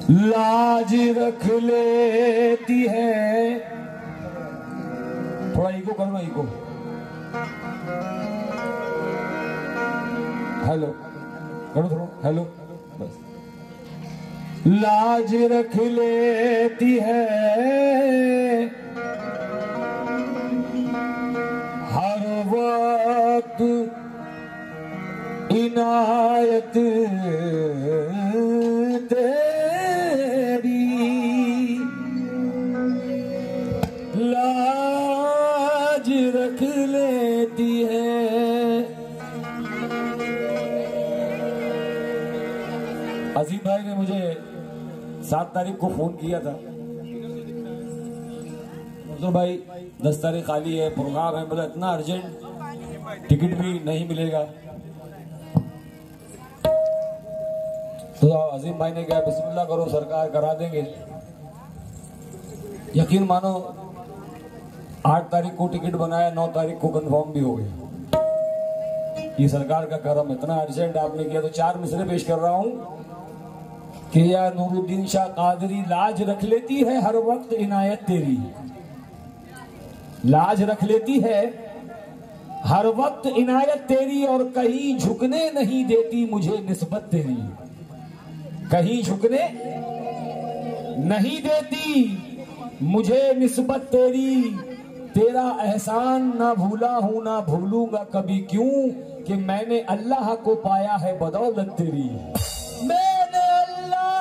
लाज रख लेती है। थोड़ा इको करो ना, इको। हेलो करो थोड़ा, हेलो बस। लाज रख लेती है हर वक्त इनायत तेरी, लाज रख लेती है। अजीम भाई ने मुझे 7 तारीख को फोन किया था, तो भाई 10 तारीख खाली है, प्रोग्राम है। बोला इतना अर्जेंट, टिकट भी नहीं मिलेगा। तो अजीम भाई ने कहा बिस्मिल्लाह करो, सरकार करा देंगे। यकीन मानो 8 तारीख को टिकट बनाया, 9 तारीख को कंफर्म भी हो गया। ये सरकार का करम, इतना अर्जेंट आपने किया। तो 4 मिसरे पेश कर रहा हूं कि या नूरुद्दीन शाह कादरी, लाज रख लेती है हर वक्त इनायत तेरी, लाज रख लेती है हर वक्त इनायत तेरी, और कहीं झुकने नहीं देती मुझे निस्बत तेरी, कहीं झुकने नहीं देती मुझे निस्बत तेरी। तेरा एहसान ना भूला हूं ना भूलूंगा कभी, क्यों कि मैंने अल्लाह को पाया है बदौलत तेरी। मैंने अल्लाह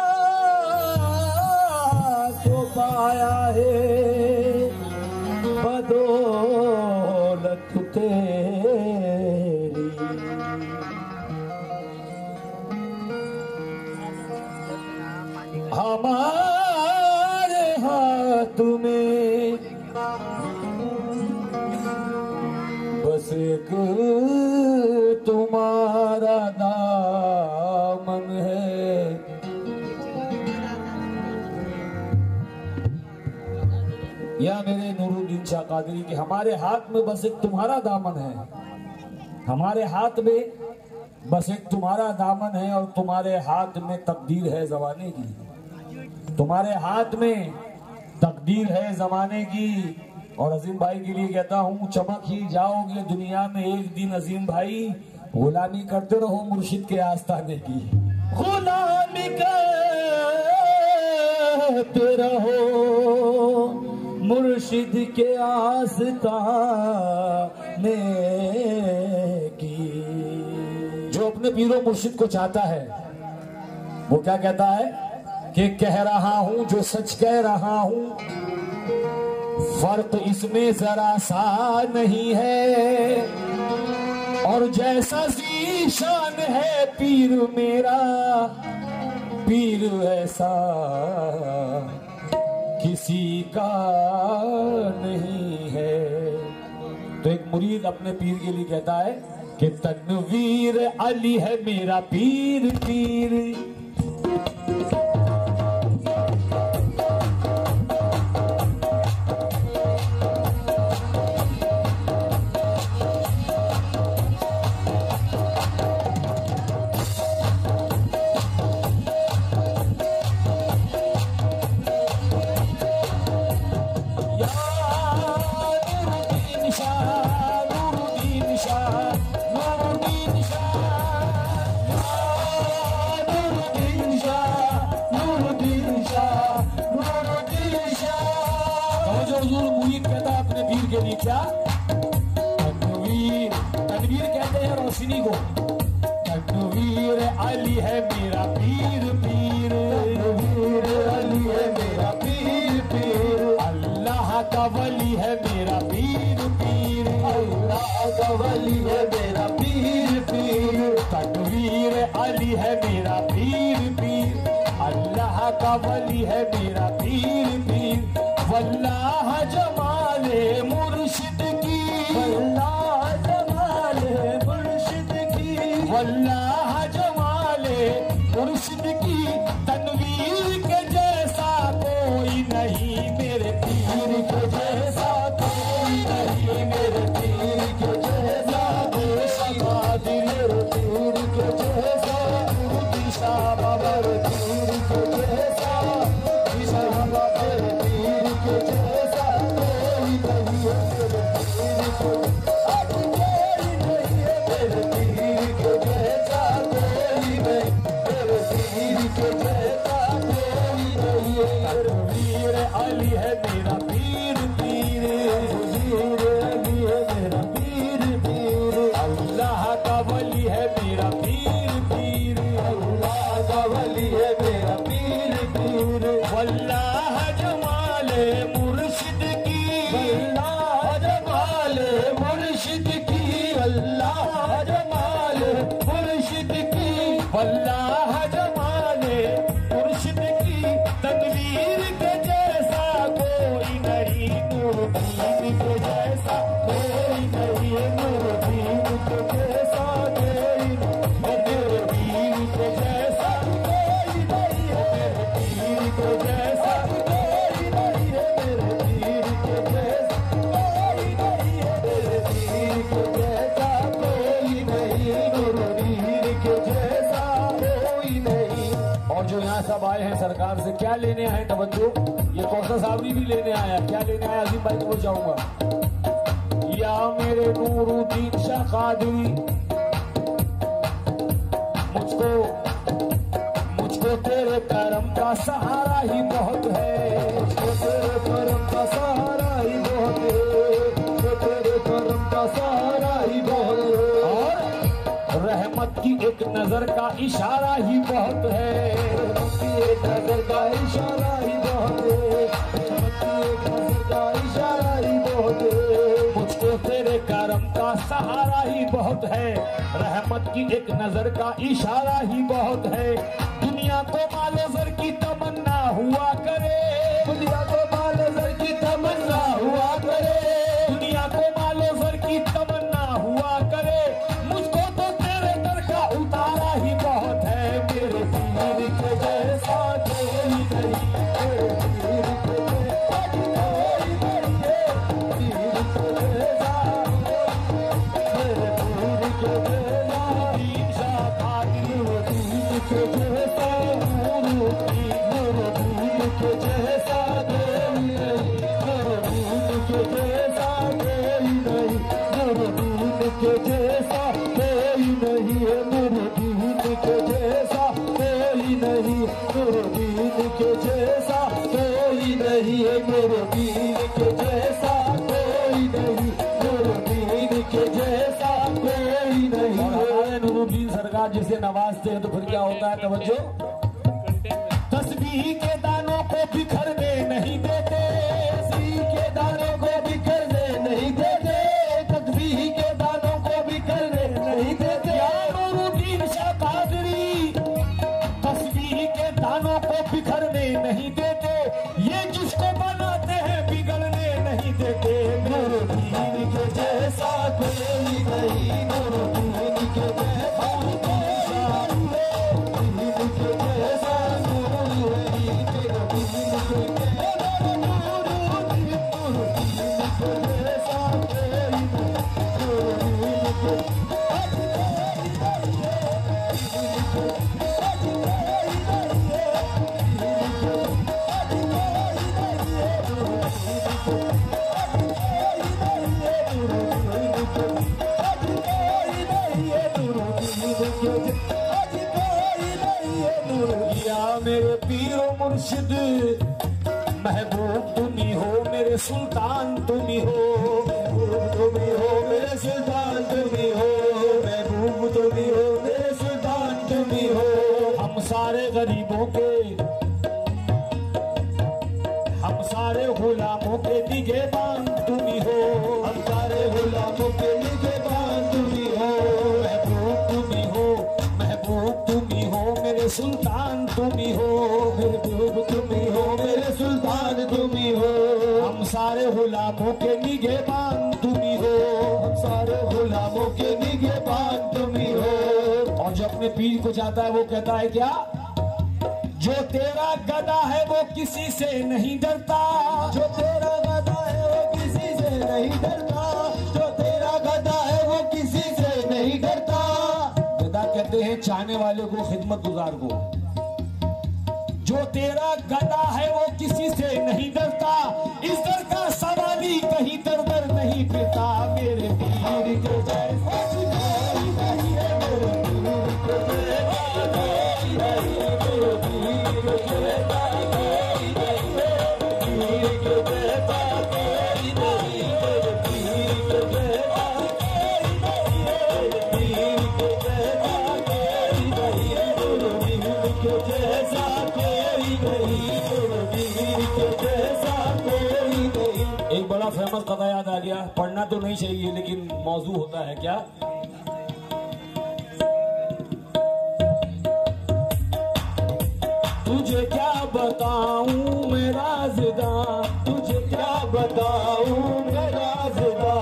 को पाया है बदौलत तेरी। हमारे हाथ में बस एक तुम्हारा दामन है। या मेरे नूरुद्दीन शाह कादरी के हमारे हाथ में बस एक तुम्हारा दामन है, हमारे हाथ में बस एक तुम्हारा दामन है, और तुम्हारे हाथ में तकदीर है जमाने की, तुम्हारे हाथ में तकदीर है जमाने की। और अजीम भाई के लिए कहता हूँ, चमक ही जाओगे दुनिया में एक दिन अजीम भाई, गुलामी करते रहो मुर्शिद के आस्ताने की, गुलामी करते रहो मुर्शिद के आस्ताने की। जो अपने पीरो मुर्शिद को चाहता है वो क्या कहता है कि कह रहा हूं जो सच कह रहा हूं, फर्क इसमें जरा सा नहीं है, और जैसा ज़ीशान है पीर मेरा, पीर ऐसा किसी का नहीं है। तो एक मुरीद अपने पीर के लिए कहता है कि तनवीर अली है मेरा पीर, पीर क्या तनवीर, तनवीर कहते हैं रोशनी को। तनवीर अली है मेरा पीर, पीर तनवीर अली है मेरा पीर, पीर अल्लाह का वली है मेरा पीर, पीर अल्लाह का वली है मेरा पीर, पीर तनवीर अली है मेरा पीर, पीर अल्लाह का वली है मेरा पीर, पीर वल्लाह जमाले मुर्शिद की, वल्लाह जमाले मुर्शिद की, वल्लाह जमाले मुर्शिद की, तनवीर के जैसा कोई नहीं मेरे पीर के जैसा कोई नहीं मेरे पीर के जैसा, मेरे पीर के जैसा, दिशा बाबर पीर के जैसा, का वली है मेरा पीर पीर, अल्लाह का वली है मेरा पीर पीर। वल्लाह जमाले मुर्शिद की, अल्लाह जमाले मुर्शिद की, अल्लाह जमाले मुर्शिद की, वल्लाह जमाले मुर्शिद की। तकदीर के जैसा कोई नहीं, नूरदीन के जैसा कोई नहीं, नूरदीन के जैसा कोई नहीं, नूरदीन के जैसा कोई नहीं है, मेरे पीर के जैसा कोई नहीं है मेरे पीर के जैसा, कोई नहीं है मेरे पीर के जैसा, कोई नहीं, नूरदीन के जैसा कोई नहीं। और जो यहाँ सब आए हैं सरकार से क्या लेने आए, तवज्जो, ये कौशल साहबी भी लेने आया, क्या लेने आया अजीम भाई को जाऊंगा। या मेरे नूरुद्दीन शाह कादरी, मुझको तेरे करम का सहारा ही बहुत है, मुझको तेरे करम का सहारा ही बहुत है, मुझको तेरे करम का सहारा ही बहुत है। और रहमत की एक नजर का इशारा ही बहुत है, एक नजर का इशारा ही बहुत है, एक नजर का इशारा ही बहुत है। मुझको तेरे करम का सहारा ही बहुत है, रहमत की एक नजर का इशारा ही बहुत है। दुनिया को मालो ज़र की तमन्ना हुआ करे, दुनिया को मालो ज़र की तमन्ना हुआ करे, दुनिया को मालो ज़र की तमन्ना हुआ करे। मुझको तो तेरे दर का उतारा ही बहुत है, मेरे पीर के जैसा कोई नहीं, मेरे पीर के जैसा कोई नहीं है, पीर के जैसा मेरे पीर के जैसा, दीन शाह कादरी, पीर के जैसा नूरुद्दीन के जैसा कोई नहीं, नूरुद्दीन के जैसा कोई नहीं, नूरुद्दीन के जैसा कोई नहीं है, नूरुद्दीन के जैसा कोई नहीं, नूरुद्दीन के जैसा कोई नहीं है, नूरुद्दीन के जैसा कोई नहीं, नूरुद्दीन के जैसा कोई नहीं और हमारे नूरुद्दीन सरकार जिसे नवाजते हैं तो फिर क्या होता है, तवज्जो। तस्बीह के दानों को बिखरने नहीं देते, तस्बीह के दानों को बिखरने नहीं देते, तस्बीह के दानों को बिखरने नहीं देते। या नूरुद्दीन शाह कादरी, तस्बीह के दानों को बिखरने नहीं देते, ये जिसको बनाते हैं बिगड़ने नहीं देते। नूरुद्दीन के जैसा कोई नहीं, नूरुद्दीन के जैसा कोई नहीं, नूरुद्दीन के जैसा कोई नहीं, नूरुद्दीन के जैसा, नूरुद्दीन के जैसा कोई नहीं, नूरुद्दीन के या मेरे पीरो मुर्शिद, महबूब तुम ही हो, मेरे सुल्तान तुम ही हो, महबूब तुम ही हो, मेरे सुल्तान तुम ही हो, महबूब तुम ही हो, मेरे सुल्तान तुम ही हो। हम सारे गरीबों के, हम सारे गुलामों के निगहबान तुम ही हो, हम सारे गुलामों के निगहबान तुम ही हो, महबूब तुम ही हो, महबूब तुम ही हो, मेरे सुल्तान तुम ही हो, महबूब तुम ही हो, मेरे सुल्तान तुम ही हो। हम सारे गुलामों के निगहबान तुम ही हो, हम सारे गुलामों के निगहबान तुम ही हो। और जो अपने पीर को चाहता है वो कहता है क्या, जो तेरा गदा है वो किसी से नहीं डरता, जो तेरा गदा है वो किसी से नहीं डरता, जो तेरा गदा है वो किसी से नहीं डरता। गदा कहते हैं चाहने वाले को, खिदमत गुजार को। जो तेरा गदा है वो किसी से नहीं डरता, इस दर का सवाली कहीं दर दर नहीं फिरता, मेरे पीर के जैसा कोई नहीं है, मेरे पीर के जैसा कोई नहीं है, मेरे पीर के जैसा कोई नहीं है, पीर के जैसा कोई नहीं है, मेरे पीर के जैसा कोई नहीं है, पीर बड़ा फेमस कथा याद आ गया, पढ़ना तो नहीं चाहिए लेकिन मौजू होता है क्या। तुझे क्या बताऊं मैं राज़दां, तुझे क्या बताऊं मैं राज़दां,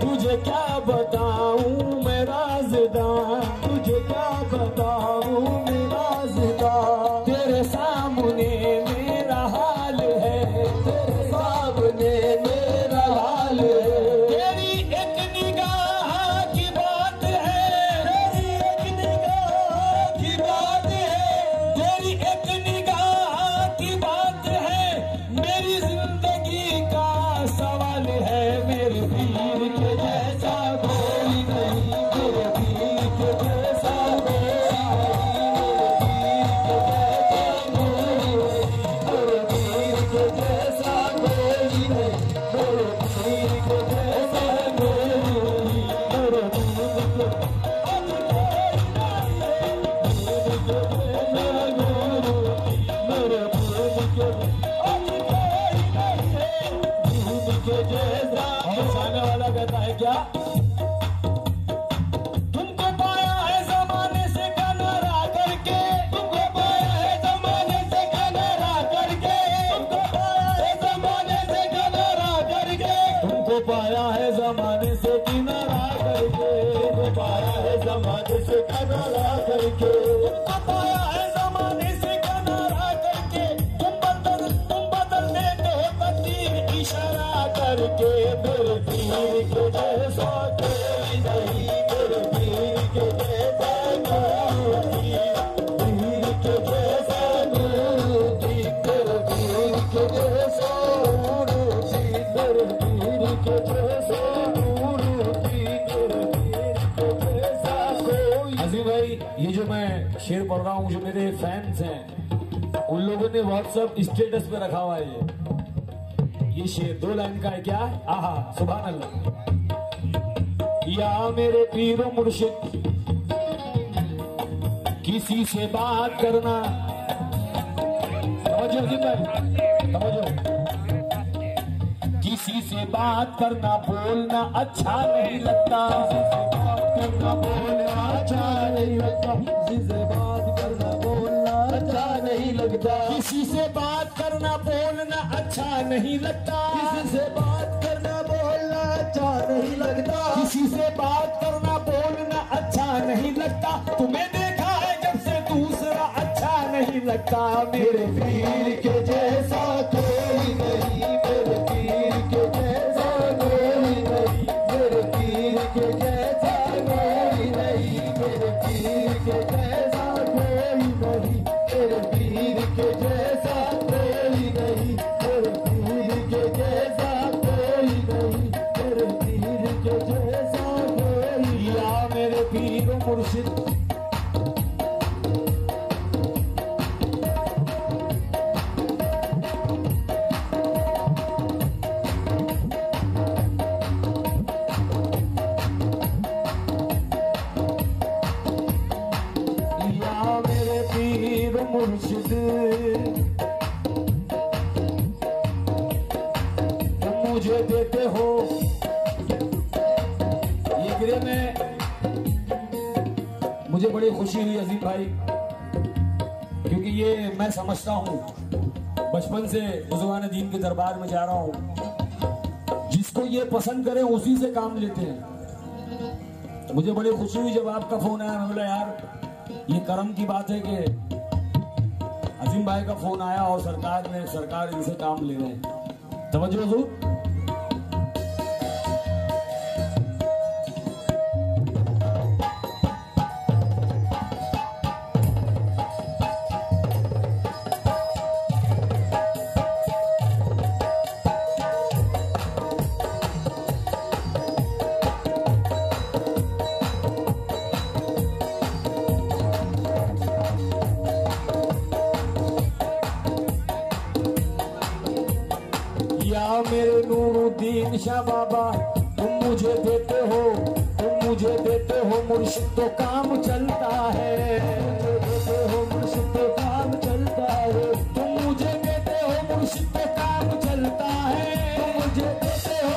तुझे क्या बताऊं मैं राज़दां, तुझे क्या बताऊं मैं राज़दां। तेरे सामने मेरा हाल है, तेरे सामने मेरा हाल है। तेरी एक निगाह की बात है, तेरी एक निगाह की बात है, तेरी एक निगाह की बात है, मेरी जिंदगी का सवाल है। मेरे पीर के जैसा कोई नहीं, मेरे पीर के जैसा कोई क्या। तुमको पाया है जमाने से कनारा करके, तुमको पाया है जमाने से कनारा करके, तुमको पाया है जमाने से कनारा करके, तुमको पाया है जमाने से किनारा करके, तुमको पाया है जमाने से कनारा करके, तुमको पाया है जमाने से कनारा करके। तुम बदल देते हो तकदीर इशारा करके। मेरे पीर के जैसा कोई नहीं, मेरे पीर के जैसा कोई नहीं, पीर के जैसा कोई, मेरे पीर के जैसा कोई, मेरे पीर के जैसा कोई, मेरे पीर के जैसा कोई। अजीम भाई, ये जो मैं शेर पढ़ रहा हूँ, जो मेरे फैंस हैं उन लोगों ने व्हाट्सएप स्टेटस पे रखा हुआ है ये शेर 2 लाइन का है। क्या? आहा, सुभान अल्लाह। या मेरे पीरो मुर्शिद, किसी से बात करना, समझो समझो, किसी से बात करना बोलना अच्छा नहीं लगता, करना बोलना अच्छा नहीं लगता, किसी से बात करना बोलना अच्छा नहीं लगता, किसी से बात करना बोलना अच्छा नहीं लगता, किसी से बात करना बोलना अच्छा नहीं लगता, किसी से बात करना बोलना अच्छा नहीं लगता। तुम्हें देखा है जब से दूसरा अच्छा नहीं लगता। मेरे पीर के जैसा कोई नहीं, मेरे पीर के जैसा कोई नहीं, मेरे पीर के जैसा कोई नहीं, मेरे पीर के जैसा कोई नहीं, मेरे पीर के जैसा कोई नहीं, मेरे पीर के जैसा कोई नहीं, मेरे पीर के जैसा कोई। या मेरे पीर मुर्शिद, मुर्शिद, तुम मुझे देते हो। ये गिरे में मुझे बड़ी खुशी हुई अजीम भाई, क्योंकि ये मैं समझता हूँ बचपन से बुजुर्गान दीन के दरबार में जा रहा हूँ, जिसको ये पसंद करें उसी से काम लेते हैं। मुझे बड़ी खुशी हुई जब आपका फोन आया। मैं बोला यार ये करम की बात है कि अजीम भाई का फोन आया और सरकार इनसे काम ले रहे हैं। तवज्जो हुजूर। मेरे नूरुद्दीन शाह बाबा, तुम मुझे देते हो, तुम मुझे देते हो मुर्शिद तो काम चलता है, देते हो मुर्शिद तो काम चलता है, तुम मुझे देते हो मुर्शिद तो काम चलता है, तुम मुझे देते हो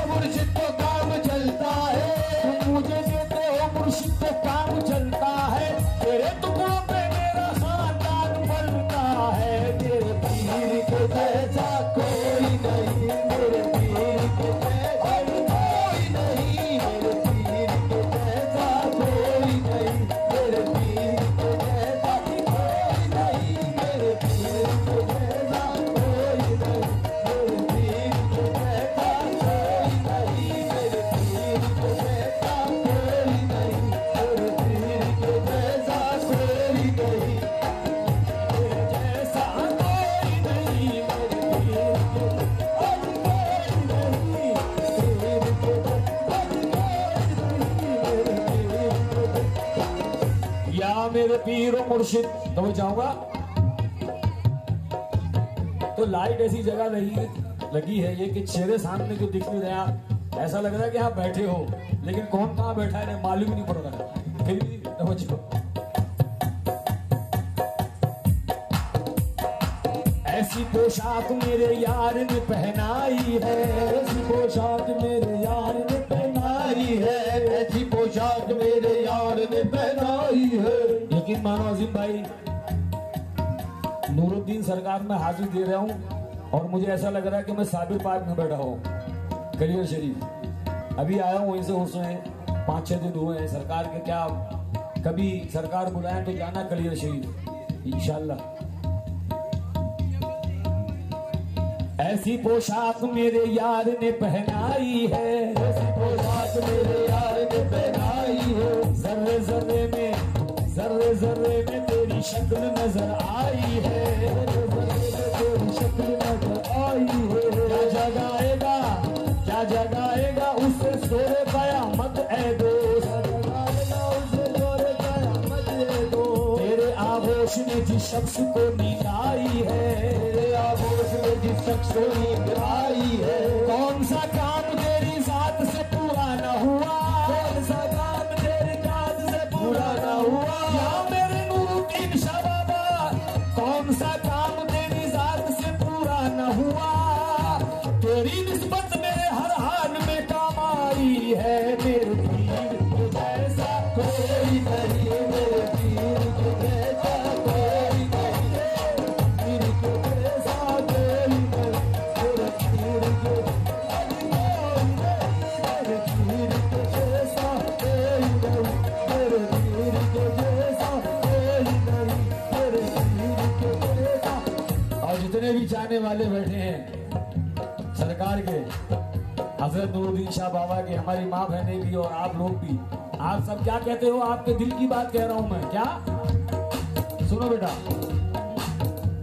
या मेरे पीर और मुर्शिद। तो मैं जाऊंगा तो लाइट ऐसी जगह लगी है ये कि चेहरे सामने जो दिख नहीं रहा, ऐसा लग रहा है कि आप बैठे हो, लेकिन कौन कहाँ बैठा है मालूम ही नहीं पड़ रहा। फिर भी तवज्जो। ऐसी पोशाक मेरे यार ने पहनाई है, ऐसी पोशाक मेरे यार ने पहनाई है, ऐसी पोशाक मेरे यार ने पहनाई है। यकीन मानो अजीम भाई, नूरुद्दीन सरकार में हाजिर दे रहा हूँ और मुझे ऐसा लग रहा है कि मैं साबिर पार्क में बैठा हूँ कलियर शरीफ। अभी आया हूँ वहीं से, उसमें 5-6 दिन हुए हैं सरकार के। क्या कभी सरकार बुलाए तो जाना कलियर शरीफ इंशाल्लाह। ऐसी पोशाक मेरे यार ने पहनाई है, ऐसी पोशाक मेरे यार ने पहनाई है। जर्रे जर्रे में तेरी शक्ल नजर आई है, तेरी शक्ल नजर आई है। क्या जगाएगा उसे सोरे कयामत ए दोस्त, उसे जोरे कयामत ए दोस्त। तेरे आगोश ने जिस शख्स को नींद आई है, तेरे आगोश में जिस शख्स को नींद आई है। कौन सा काम तेरी जात से पूरा न हुआ, कौन सा काम तेरी जात से पूरा न हुआ। या मेरे नूरुद्दीन शाह बाबा, कौन सा काम तेरी जात से पूरा न हुआ, तेरी निस्बत मेरे हर हाल में काम आई है। मेरे पीर के जैसा कोई नहीं, मेरे पीर के जैसा कोई नहीं, पीर के जैसा कोई नहीं, मेरे पीर के मेरे पीर के जैसा कोई नहीं, मेरे पीर के जैसा कोई नहीं, मेरे पीर के जैसा। और जितने भी चाहने वाले बैठे हैं सरकार के, हजरत नूरुद्दीन शाह बाबा के, हमारी माँ बहनें भी और आप लोग भी, आप सब क्या कहते हो? आपके दिल की बात कह रहा हूं मैं। क्या सुनो बेटा,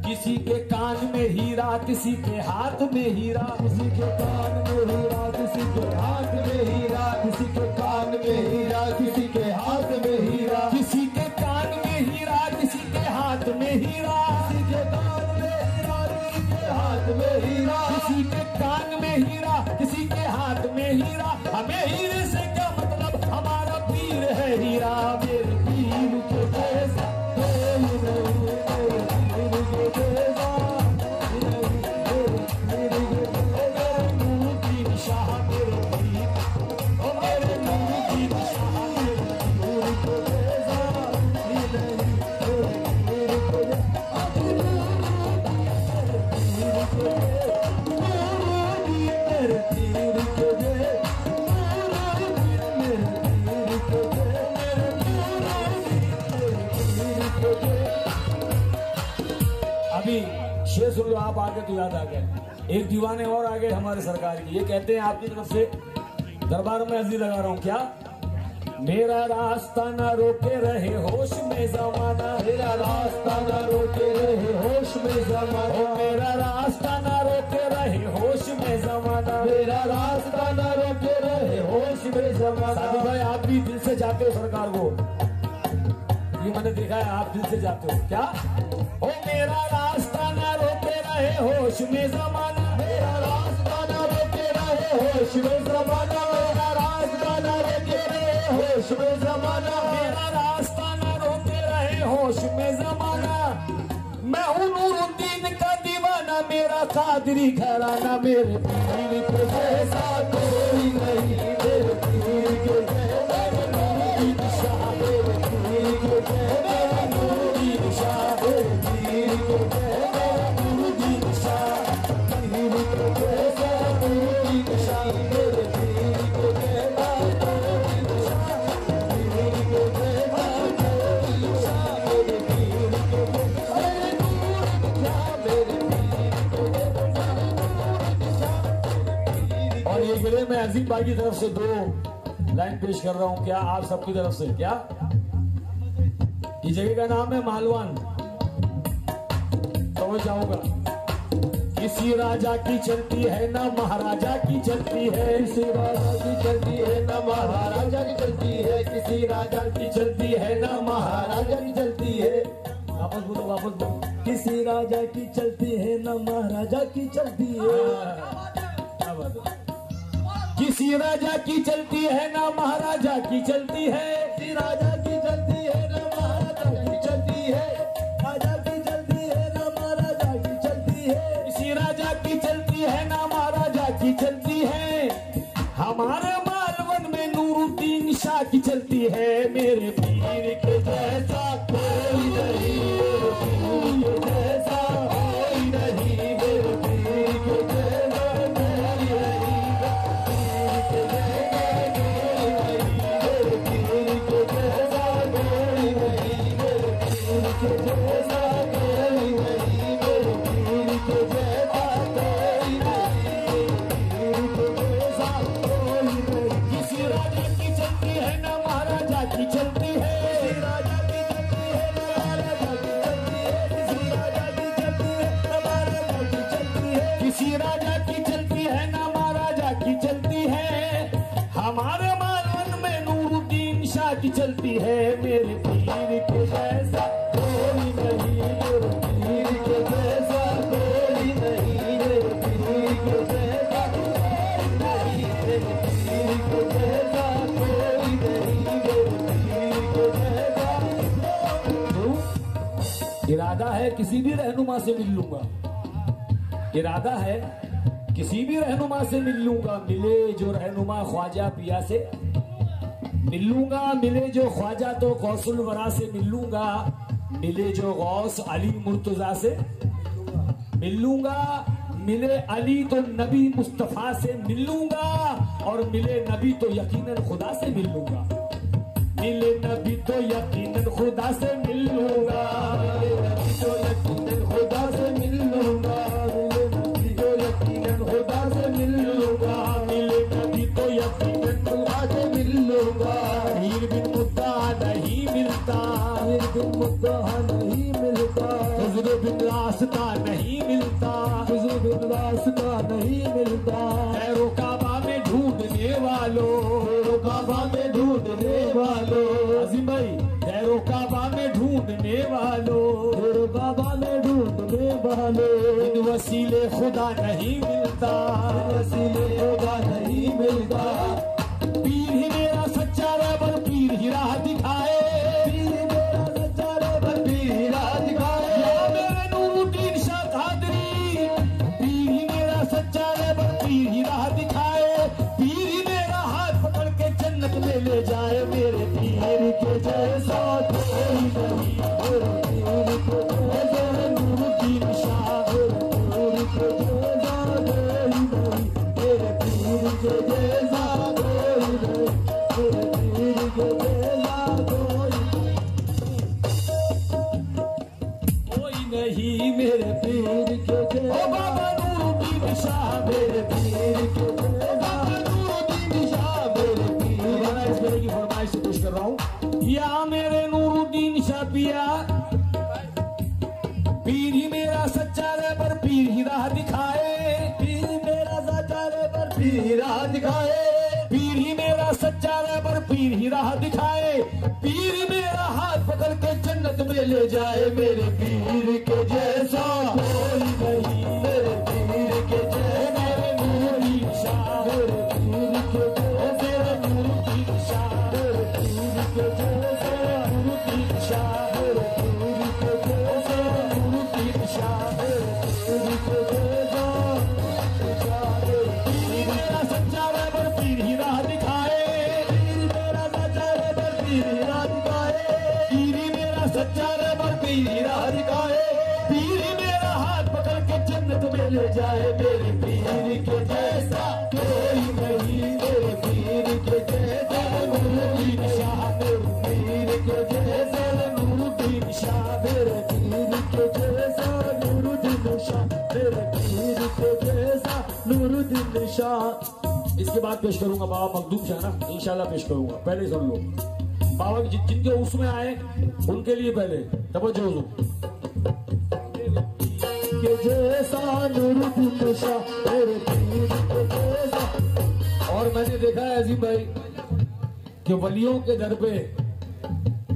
किसी के कान में हीरा, किसी के हाथ में हीरा, किसी के कान में हीरा, किसी के हाथ में हीरा, किसी के कान में हीरा, किसी के हाथ में हीरा, किसी के कान में हीरा, किसी के हाथ में हीरा, किसी के कान में हीरा, किसी के हाथ में हीरा, किसी के कान में हीरा, किसी के हाथ में हीरा। हमें हीरे से क्या मतलब, हमारा पीर है हीरा। मेरे पीर के जैसा कोई नहीं, मेरे पीर के जैसा नहीं, मेरे पीर के जैसा। नूरुद्दीन शाह मेरे पीर, ओ मेरे नूरुद्दीन शाह मेरे पीर के जैसा नहीं, मेरे पीर के जैसा। मेरे पीर के जैसा, मेरे पीर के जैसा, मेरे पीर के जैसा। अभी शेर सुन लो आप, आगे तो याद आ गए। एक दीवाने और आ गए हमारे सरकार की, ये कहते हैं आपकी तरफ से दरबार में अर्जी लगा रहा हूँ। क्या? मेरा रास्ता न रोके रहे होश में जमाना, मेरा रास्ता न रोके रहे होश में जमाना, मेरा रास्ता न रोके रहे होश में जमाना, मेरा रास्ता न रोके रहे होश में जमाना। साधु भाई आप भी दिल से जाते हो सरकार को, ये मैंने देखा है, आप दिल से जाते हो। क्या? ओ मेरा रास्ता न रोके रहे होश में जमाना, मेरा रास्ता न रोके रहे होश में जमाना, मेरा रास्ता न रोके रहे होश में जमाना, मेरा रास्ता न रोके रहे होश में जमाना। मैं हूँ नूरुद्दीन का दीवाना, मेरा कादरी घराना। मेरे पीर के जैसा कोई नहीं, मेरे पीर के जैसा नूरुद्दीन शाह, मेरे पीर के जैसा नूरुद्दीन शाह, मेरे पीर के जैसा नूरुद्दीन शाह, पीर के जैसा नूरुद्दीन शाह, मेरे पीर के जैसा नूरुद्दीन शाह, पीर के जैसा नूरुद्दीन शाह, मेरे पीर के जैसा नूरुद्दीन शाह, मेरे पीर के जैसा नूरुद्दीन शाह। और ये गिले मैं अजीम भाई की तरफ से 2 लाइन पेश कर रहा हूँ। क्या आप सबकी तरफ से? क्या ये जगह का नाम है मालवान, तो मैं जाऊंगा। किसी राजा की चलती है ना महाराजा की चलती है, किसी राजा की चलती है ना महाराजा की चलती है, किसी राजा की चलती है ना महाराजा की चलती है। वापस बोलो, वापस बोलो। किसी राजा की चलती है ना महाराजा की चलती है। किसी राजा की चलती है ना महाराजा की चलती है। किसी राजा की चलती है ना महाराजा की चलती है। राजा की चलती है ना महाराजा की चलती है। किसी राजा की चलती है ना महाराजा की चलती है। हमारे मालवन में नूरुद्दीन शाह की चलती है। मेरे पीर के जैसा कोई नहीं, मेरे पीर के जैसा कोई नहीं, मेरे पीर के जैसा कोई नहीं, मेरे पीर के जैसा कोई नहीं, मेरे पीर के जैसा कोई नहीं, मेरे पीर के जैसा कोई नहीं, मेरे पीर के जैसा कोई नहीं। किसी राजा की चलती है ना महाराजा की चलती है। किसी राजा की चलती है ना महाराजा की चलती है। किसी राजा की चलती है ना महाराजा की चलती है। किसी राजा की चलती है ना महाराजा की चलती है। हमारे मालवन में नूरुद्दीन शाह की चलती है। मेरे पीर के जैसा कोई नहीं, मेरे पीर के जैसा कोई नहीं, मेरे पीर के जैसा कोई नहीं, मेरे पीर के जैसा कोई नहीं, मेरे पीर के जैसा। इरादा है किसी भी रहनुमा से मिल लूंगा। इरादा है किसी भी रहनुमा से मिल लूंगा। मिले जो रहनुमा ख्वाजा पिया से मिल लूंगा। मिले जो ख्वाजा तो गौसुल वरा से मिल लूंगा। मिले जो गौस अली मुर्तजा से मिल लूंगा। मिले अली तो नबी मुस्तफा से मिल लूंगा। और मिले नबी तो यकीनन खुदा से मिल लूंगा। मिले नबी तो यकीनन खुदा से मिल लूंगा। मिले नबी तो यकीनन खुदा से मिल लूंगा। मिले नबी तो यकीनन खुदा से मिल लूंगा। मिले नबी तो यकीनन खुदा से मिल लूंगा। पीर बिन मुद्दा नहीं मिलता, पीर बिन मुद्दा नहीं मिलता, हुज़्र बिन रास्ता नहीं मिलता, हुज़्र बिन रास्ता नहीं मिलता। खैरो काबा में ढूंढने वालों, खैरो काबा में ढूंढने वालों, अजीम भाई खैरो काबा में ढूंढने वालों, खैरो काबा में ढूंढने वालों। इन वसीले खुदा नहीं मिलता, वसीले खुदा नहीं मिलता। पीर ही मेरा सच्चा रहबर, पीर ही राह दिखाए। पीर मेरा सच्चा रहबर, पीर ही राह दिखाए। या मेरे नूरुद्दीन शाह कादरी, पीर ही मेरा सच्चा रहबर, पीर ही राह दिखाए। पीर ही मेरा हाथ पकड़ के जन्नत में ले जाए। मेरे पीर के जैसा कोई नहीं, मेरे पीर के जैसा नूरुद्दीन शाह, मेरे पीर के जैसा कोई नहीं, मेरे पीर के जैसा कोई नहीं, मेरे पीर के जैसा कोई नहीं, मेरे पीर के ओ जैसा। बाबा नूरुद्दीन शाह, मेरे पीर के जैसा नूरुद्दीन शाह, मेरे पीर। मैं इस तरह की फरमाइश से पेश कर रहा हूँ। या मेरे नूरुद्दीन शाह पिया, पीर ही मेरा सच्चा रहबर, पीर ही राह दिखाए। पीर मेरा सच्चा रहबर, पीर ही राह दिखाए। पीर ही मेरा सच्चा रहबर, पीर ही राह दिखाए। पीर ही मेरा हाथ पकड़ के जन्नत में ले जाए। मेरे पीर के जैसा कोई नहीं, मेरे पीर के जैसा, मेरे नूरुद्दीन शाह, मेरे पीर के जैसा, मेरे नूरुद्दीन शाह, मेरे पीर के जैसा, नूरुद्दीन शाह, मेरे पीर के जैसा, नूरुद्दीन शाह, पीर के जैसा। पीर मेरा सच्चा रहबर, पीर ही राह दिखाए। पीर मेरा सच्चा रहबर, पीर ही राह दिखाए। पीर ही मेरा सच्चा रहबर, पीर ही राह दिखाए। पीर ही मेरा हाथ पकड़ के जन्नत में ले जाए। मेरे पीर के जैसा कोई नहीं, मेरे पीर के जैसा नूरुद्दीन शाह, मेरे पीर के जैसा नूरुद्दीन शाह, मेरे पीर के जैसा नूरुद्दीन शाह, मेरे पीर के जैसा नूरुद्दीन शाह। इसके बाद पेश करूंगा बाबा मखदूम शाह ना, इंशाल्लाह पेश करूंगा। पहले सुन लो बाबा जिनके उसमें आए उनके लिए पहले तवज्जो दो। के जैसा नूरुद्दीन शाह, मेरे पीर के जैसा। और मैंने देखा है अजीम भाई कि वलियों के दर पे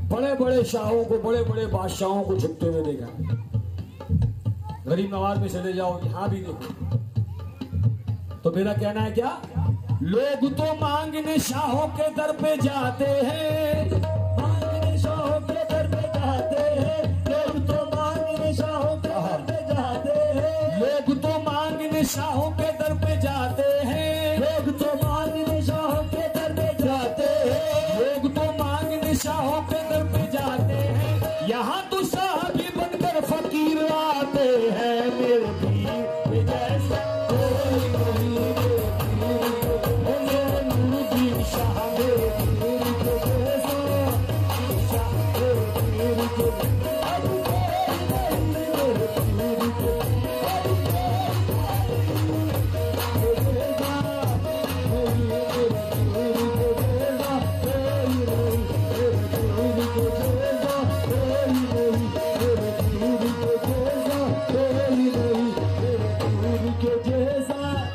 बड़े बड़े शाहों को, बड़े बड़े बादशाहों को झुकते हुए देखा। गरीब नवाज में चले जाओ, यहां भी देखो। तो मेरा कहना है क्या, लोग तो मांगने शाहों के दर पे जाते हैं, मांगने शाहों के दर पे जाते हैं, लोग तो मांगने शाहों के दर पे जाते हैं, लोग तो मांगने शाहों के दर पे जाते हैं, लोग तो मांगने शाहों के दर पे जाते हैं, लोग तो मांगने शाहों के दर पे जाते हैं। यहाँ तो साहबी बनकर फकीर आते हैं, मेरे पीर जैसा कोई नहीं, मेरे नूरुद्दीन शाह, मेरे पीर जैसा शाह, मेरे पीर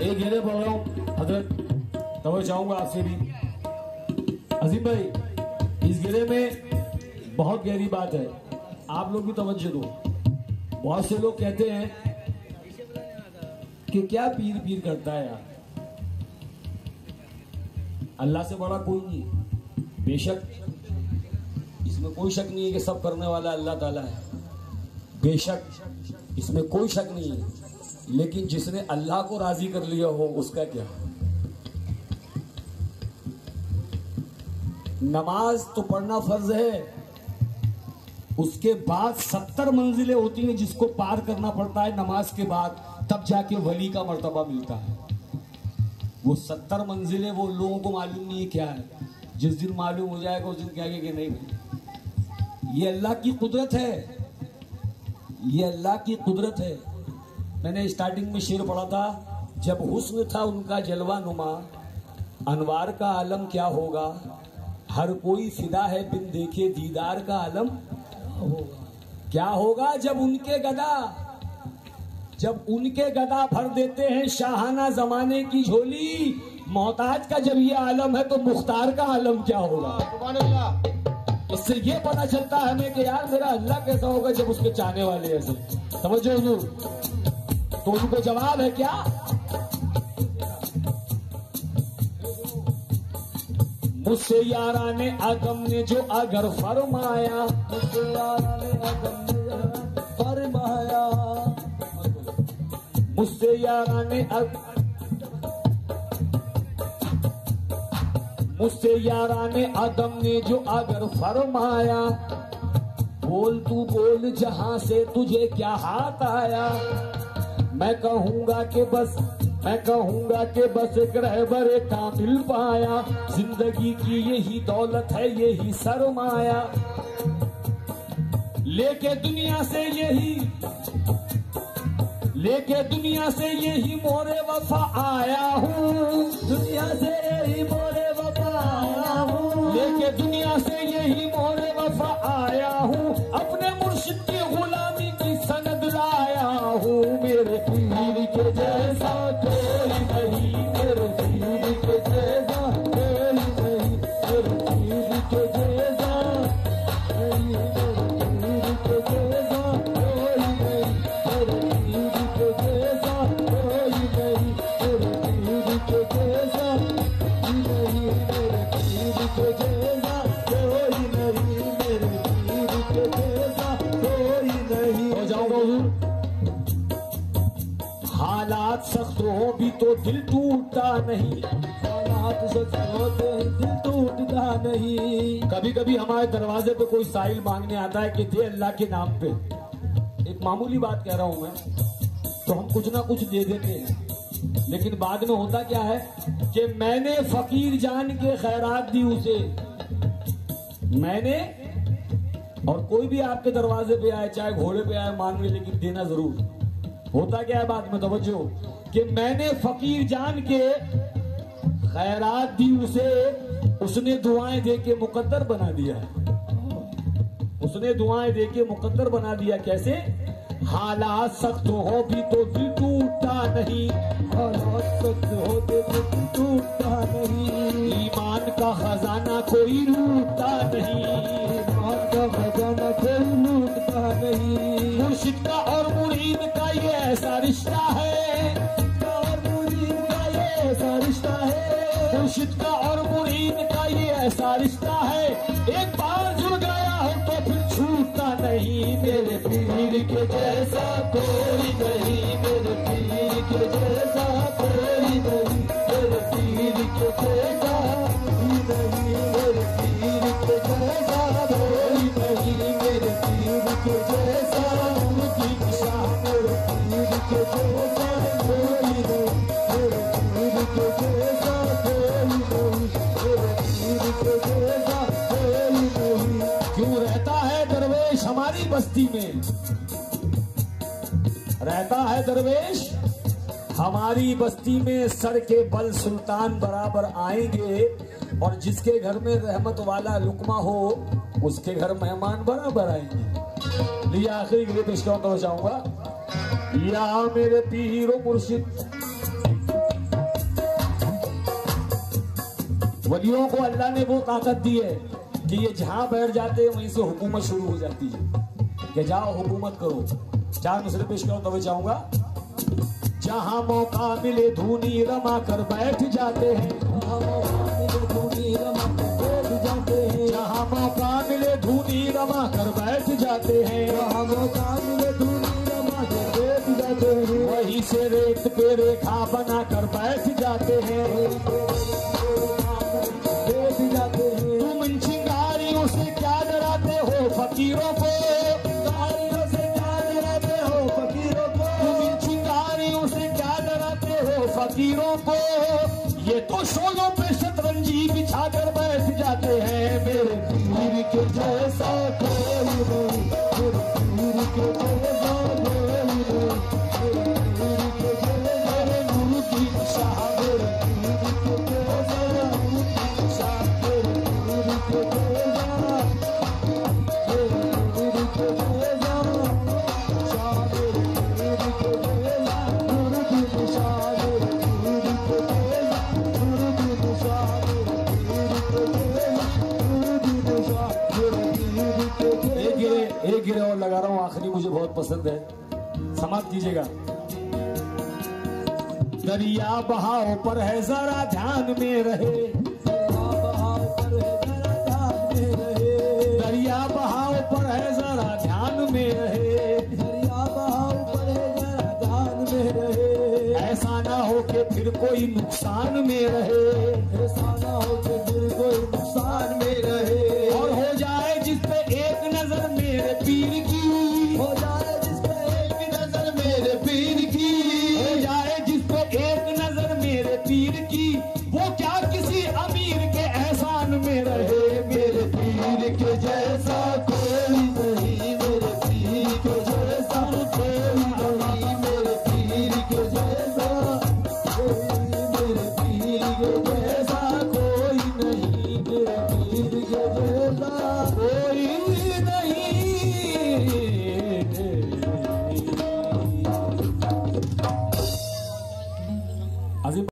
एक घेरे पढ़ रहा हूँ हजरत, तवज्जो चाहूंगा आपसे भी। अजीम भाई, इस घेरे में बहुत गहरी बात है, आप लोग भी तवज्जो दो। बहुत से लोग कहते हैं कि क्या पीर पीर करता है यार, अल्लाह से बड़ा कोई नहीं। बेशक इसमें कोई शक नहीं है कि सब करने वाला अल्लाह ताला है, बेशक इसमें कोई शक नहीं है, लेकिन जिसने अल्लाह को राजी कर लिया हो उसका क्या। नमाज तो पढ़ना फर्ज है, उसके बाद 70 मंजिलें होती हैं जिसको पार करना पड़ता है नमाज के बाद, तब जाके वली का मर्तबा मिलता है। वो 70 मंजिलें वो लोगों को मालूम नहीं है क्या है, जिस दिन मालूम हो जाएगा उस दिन कहेंगे कि नहीं भाई ये अल्लाह की कुदरत है, ये अल्लाह की कुदरत है। मैंने स्टार्टिंग में शेर पढ़ा था, जब हुस्न था उनका जलवा नुमा, अनवार का आलम क्या होगा, हर कोई फिदा है बिन देखे दीदार का आलम क्या होगा। जब उनके गदा भर देते हैं शाहाना जमाने की झोली, मोहताज का जब ये आलम है तो मुख्तार का आलम क्या होगा। इससे ये पता चलता है हमें कि यार मेरा अल्लाह कैसा होगा जब उसके चाहने वाले ऐसे। समझो हुजूर, तो उनको जवाब है क्या, मुझसे याराने आदम ने जो अगर फरमाया, मुझसे याराने आदम ने फरमाया, मुझसे याराने आदम ने जो अगर फरमाया, बोल तू बोल जहां से तुझे क्या हाथ आया। मैं कहूंगा कि बस एक रहबर कामिल पाया, जिंदगी की यही दौलत है यही सरमाया, लेके दुनिया से यही मोरे वफा आया हूँ, दुनिया से यही मोरे वफा आया हूँ, लेके दुनिया से यही मोरे वफा आया हूँ, अपने मुर्शिद की गुलामी की सनद लाया हूँ। मेरे पीर के जैसा कोई नहीं, मेरे पीर के जैसा कोई नहीं, मेरे पीर के जैसा नहीं, मेरे पीर के जैसा कोई नहीं, मेरे पीर के जैसा कोई नहीं, मेरे पीर के जैसा नहीं, मेरे पीर के जैसा कोई नहीं, मेरे पीर के जैसा कोई नहीं। हो जाऊंगा हुजूर, हालात सख्त हो भी तो दिल टूटता नहीं, हालात सख्त हो तो दिल टूटता नहीं। कभी कभी हमारे दरवाजे पे कोई साइल मांगने आता है कि दे अल्लाह के नाम पे, एक मामूली बात कह रहा हूं मैं, तो हम कुछ ना कुछ दे देते हैं, लेकिन बाद में होता क्या है कि मैंने फकीर जान के खैरात दी उसे, मैंने, और कोई भी आपके दरवाजे पे आए चाहे घोड़े पे आए मांगने, लेकिन देना जरूर। होता क्या है बाद में, तवज्जो, कि मैंने फकीर जान के खैरात दी उसे, उसने दुआएं दे के मुकद्दर बना दिया, उसने दुआएं दे के मुकद्दर बना दिया। कैसे, हालात सख्त हो भी तो दिल टूटता नहीं, हालात मोहब्बत होते तो टूटता नहीं, ईमान का खजाना कोई लूटता नहीं, ईमान का खजाना कोई लूटता नहीं। मुर्शिद का और मुरीद का ये ऐसा रिश्ता है, और मुरीद का ये ऐसा रिश्ता है, मुर्शिद का और मुरीद का ये ऐसा रिश्ता है, एक बार जुड़ गया हो तो फिर छूटता नहीं। मेरे पीर के जैसा कोई नहीं, मेरे पीर के जैसा कोई नहीं, मेरे पीर के जैसा कोई नहीं, मेरे पीर के जैसा कोई नहीं, मेरे पीर के जैसा उनकी दिशा, मेरे पीर के जैसा कोई नहीं, मेरे पीर के जैसा कोई नहीं, मेरे पीर के जैसा कोई नहीं। क्यों रहता है दरवेश हमारी बस्ती में, रहता है दरवेश हमारी बस्ती में, सर के बल सुल्तान बराबर आएंगे, और जिसके घर में रहमत वाला लुकमा हो उसके घर मेहमान बराबर आएंगे। लिया आखिरी के लिए पेश करना चाहूंगा, या मेरे पीरो मुर्शिद, वलियों को अल्लाह ने वो ताकत दी है कि ये जहां बैठ जाते हैं वहीं से हुकूमत शुरू हो जाती है कि जाओ हुकूमत करो। चार मिसरे पेश करो तो चाहूंगा, जहां मौका मिले धूनी रमा कर बैठ जाते हैं, जहाँ मौका मिले धूनी रमा कर बैठ जाते हैं, जहां मौका मिले धूनी रमा कर बैठ जाते हैं, जहाँ मौका मिले धूनी रमा कर बैठ जाते हैं, वहीं से रेत पे रेखा बना कर बैठ जाते हैं, बैठ जाते हैं। तुम इन चिंगारियों से क्या डराते हो फकीरों को, चिंगारियों से क्या डराते हो फकीरों को, तुम इन चिंगारियों से क्या डराते हो फकीरों को, ये तो शोलों पे शतरंजी बिछा कर बैठ जाते हैं। मेरे पीर के जैसा कोई नहीं, मेरे पीर के जैसा कोई नहीं, मेरे पीर के जैसा, मेरे नूर की शाह, मेरे पीर के जैसा उनकी शान, मेरे पीर के जैसा, मेरे पीर के जैसा शान, मेरे पीर के जैसा उनकी शान, मेरे पीर के जैसा उनकी शान, मेरे पीर के जैसा उनकी शान, मेरे पीर के जैसा। एक गिरे और लगा रहा हूँ, आखिरी मुझे बहुत पसंद है, समाप्त कीजिएगा। दरिया बहाव पर है जरा ध्यान में रहे, बहाव पर है जरा ध्यान में रहे, दरिया बहाव पर है जरा ध्यान में रहे, दरिया बहाव पर है जरा ध्यान में रहे, ऐसा ना हो कि फिर कोई नुकसान में रहे, ऐसा ना हो कि फिर कोई नुकसान में रहे, और हो जाए जिस पे एक नजर मेरे पीर